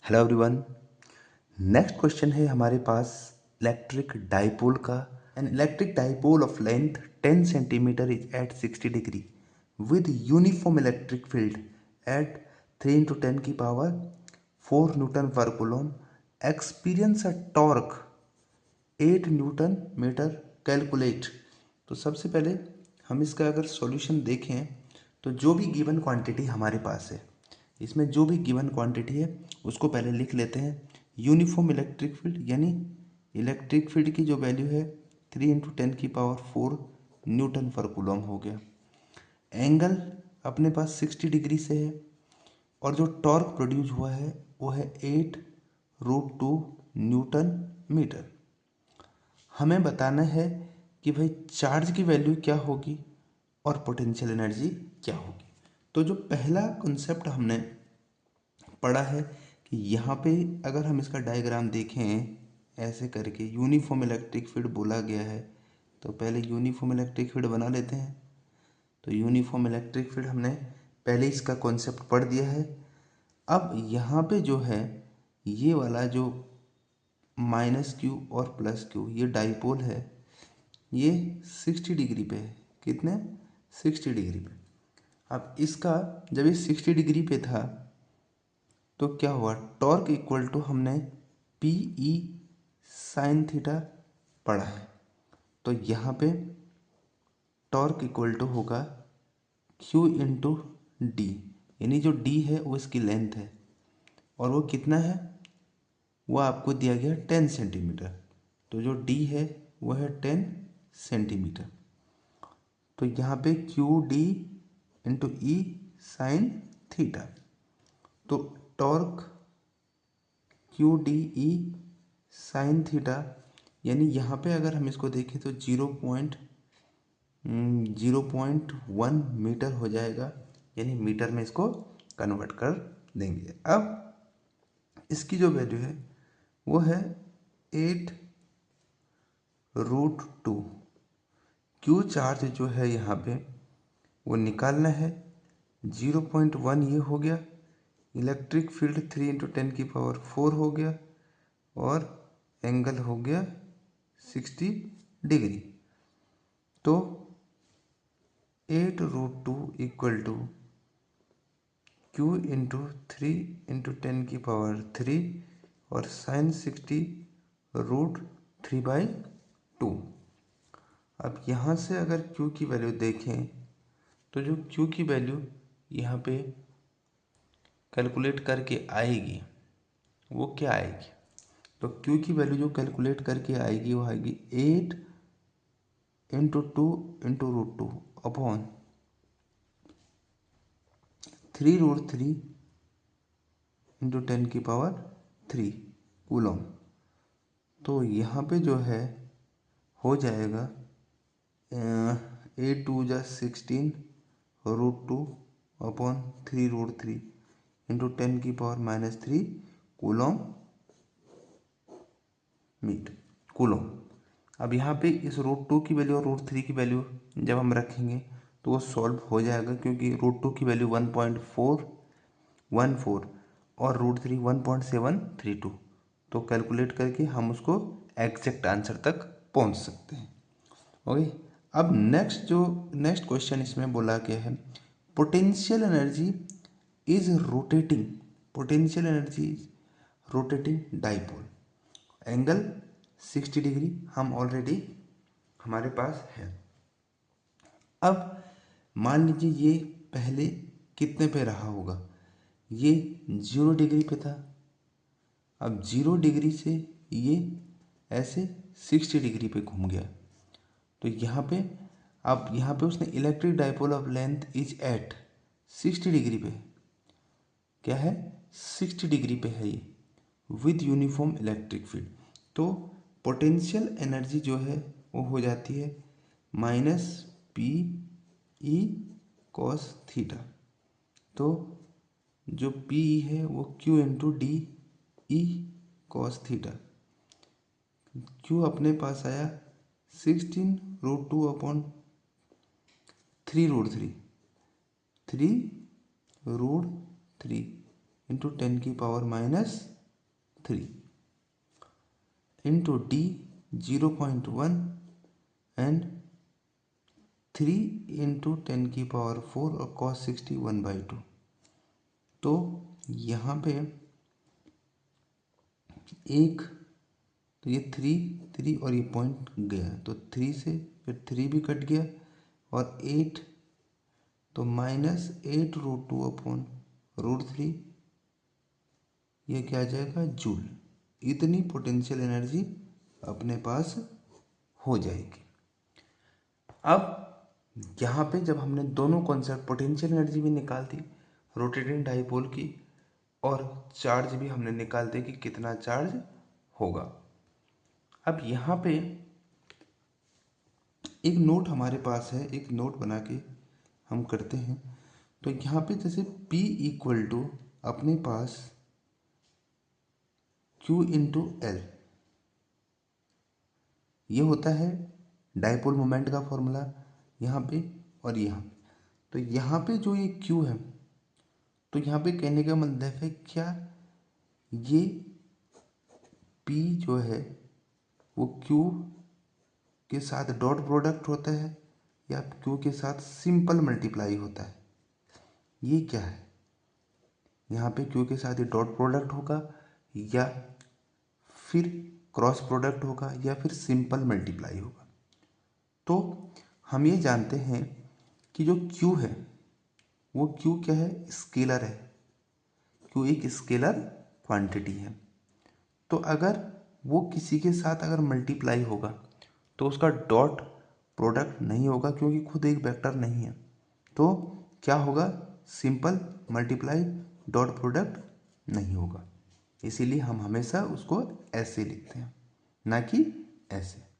Hello everyone. Next question है हमारे पास इलेक्ट्रिक डाइपोल का। An electric dipole of length 10 centimetre is at 60 degree with uniform electric field at 3 into 10 की power 4 newton पर coulomb experience a torque 8 newton metre calculate. तो सबसे पहले हम इसका अगर सॉल्यूशन देखें तो जो भी गिवन क्वांटिटी हमारे पास है, इसमें जो भी गिवन क्वांटिटी है उसको पहले लिख लेते हैं। यूनिफॉर्म इलेक्ट्रिक फील्ड यानी इलेक्ट्रिक फील्ड की जो वैल्यू है 3 into 10 की पावर 4 न्यूटन पर कूलम हो गया। एंगल अपने पास 60 डिग्री से है और जो टॉर्क प्रोड्यूस हुआ है वो है 8√2 न्यूटन मीटर। हमें बताना है कि भाई चार्ज की वैल्यू क्या होगी और पोटेंशियल एनर्जी क्या होगी। तो जो पहला कॉन्सेप्ट हमने पढ़ा है कि यहाँ पे अगर हम इसका डायग्राम देखें ऐसे करके यूनिफॉर्म इलेक्ट्रिक फील्ड बोला गया है, तो पहले यूनिफॉर्म इलेक्ट्रिक फील्ड बना लेते हैं। तो यूनिफॉर्म इलेक्ट्रिक फील्ड हमने पहले इसका कॉन्सेप्ट पढ़ दिया है। अब यहाँ पे जो है ये वाला जो -q और +q ये डाइपोल है, ये 60 डिग्री पे है। कितने? 60 डिग्री पे। अब इसका जब ये 60 डिग्री पे था तो क्या हुआ, टॉर्क इक्वल टू हमने पी ई साइन थीटा पढ़ा है। तो यहाँ पे टॉर्क इक्वल टू होगा Q इंटू डी, यानी जो D है वो इसकी लेंथ है और वो कितना है, वो आपको दिया गया 10 सेंटीमीटर। तो जो D है वो है 10 सेंटीमीटर। तो यहाँ पे क्यू डी इंटू ई साइन थीटा। तो torque Q D E sine theta यानी यहाँ पे अगर हम इसको देखें तो 0.1 मीटर हो जाएगा, यानी मीटर में इसको कन्वर्ट कर देंगे। अब इसकी जो वैल्यू है वो है 8√2। क्यू चार्ज जो है यहाँ पे वो निकालना है। 0.1 ये हो गया, इलेक्ट्रिक फील्ड 3 into 10 की पावर 4 हो गया और एंगल हो गया 60 डिग्री। तो 8√2 equal to Q into 3 into 10 की पावर 3 और साइन 60√3/2। अब यहाँ से अगर Q की वैल्यू देखें तो जो Q की वैल्यू यहाँ पे कैलकुलेट करके आएगी वो क्या आएगी, तो Q की वैल्यू जो कैलकुलेट करके आएगी वो आएगी 8 into 2 into √2 अपॉन 3√3 into 10 की पावर 3 कूलम। तो यहाँ पे जो है हो जाएगा 8×2=16√2 अपॉन 3√3 इंटू 10 की पावर -3 कूलम मीटर कूलम। अब यहाँ पे इस √2 की वैल्यू और √3 की वैल्यू जब हम रखेंगे तो वो सॉल्व हो जाएगा, क्योंकि √2 की वैल्यू 1.414 और √3 1.732। तो कैलकुलेट करके हम उसको एग्जैक्ट आंसर तक पहुँच सकते हैं। ओके, अब नेक्स्ट क्वेश्चन इसमें बोला गया है potential energy is rotating dipole. Angle 60 degree हम ऑलरेडी हमारे पास है। अब मान लीजिए ये पहले कितने पे रहा होगा, ये 0 डिग्री पे था। अब 0 डिग्री से ये ऐसे 60 डिग्री पे घूम गया। तो यहाँ पे उसने electric dipole of length is at 60 degree पे, क्या है 60 डिग्री पे है ये विद यूनिफॉर्म इलेक्ट्रिक फील्ड। तो पोटेंशियल एनर्जी जो है वो हो जाती है -PE cos थीटा। तो जो PE है वो Q into D E cos theta. Q अपने पास आया 16√2 अपॉन 3√3 इंटू 10 की power 3 into D 0.1 and 3 into 10⁴ और cos 60 1/2। तो यहाँ पे एक, तो ये 3 और ये पॉइंट गया, तो 3 से फिर 3 भी कट गया और 8, तो -8√2/√3, ये क्या आ जाएगा, जूल। इतनी पोटेंशियल एनर्जी अपने पास हो जाएगी। अब यहाँ पे जब हमने दोनों कॉन्सेप्ट, पोटेंशियल एनर्जी भी निकाल दी रोटेटिंग डाइपोल की, और चार्ज भी हमने निकाल दिया कि कितना चार्ज होगा। अब यहाँ पे एक नोट हमारे पास है, एक नोट बना के हम करते हैं। तो यहाँ पे जैसे P इक्वल टू अपने पास Q इंटू एल, ये होता है डाइपोल मोमेंट का फॉर्मूला यहाँ पे और यहाँ। तो यहाँ पे जो ये Q है, तो यहाँ पे कहने का मतलब है क्या, ये P जो है वो Q के साथ डॉट प्रोडक्ट होता है या Q के साथ सिंपल मल्टीप्लाई होता है, ये क्या है। यहाँ पे Q के साथ ये डॉट प्रोडक्ट होगा या फिर क्रॉस प्रोडक्ट होगा या फिर सिंपल मल्टीप्लाई होगा। तो हम ये जानते हैं कि जो Q है वो Q क्या है, स्केलर है। Q एक स्केलर क्वांटिटी है। तो अगर वो किसी के साथ अगर मल्टीप्लाई होगा तो उसका डॉट प्रोडक्ट नहीं होगा, क्योंकि खुद एक वेक्टर नहीं है। तो क्या होगा, सिंपल मल्टीप्लाई, डॉट प्रोडक्ट नहीं होगा। इसीलिए हम हमेशा उसको ऐसे लिखते हैं, ना कि ऐसे।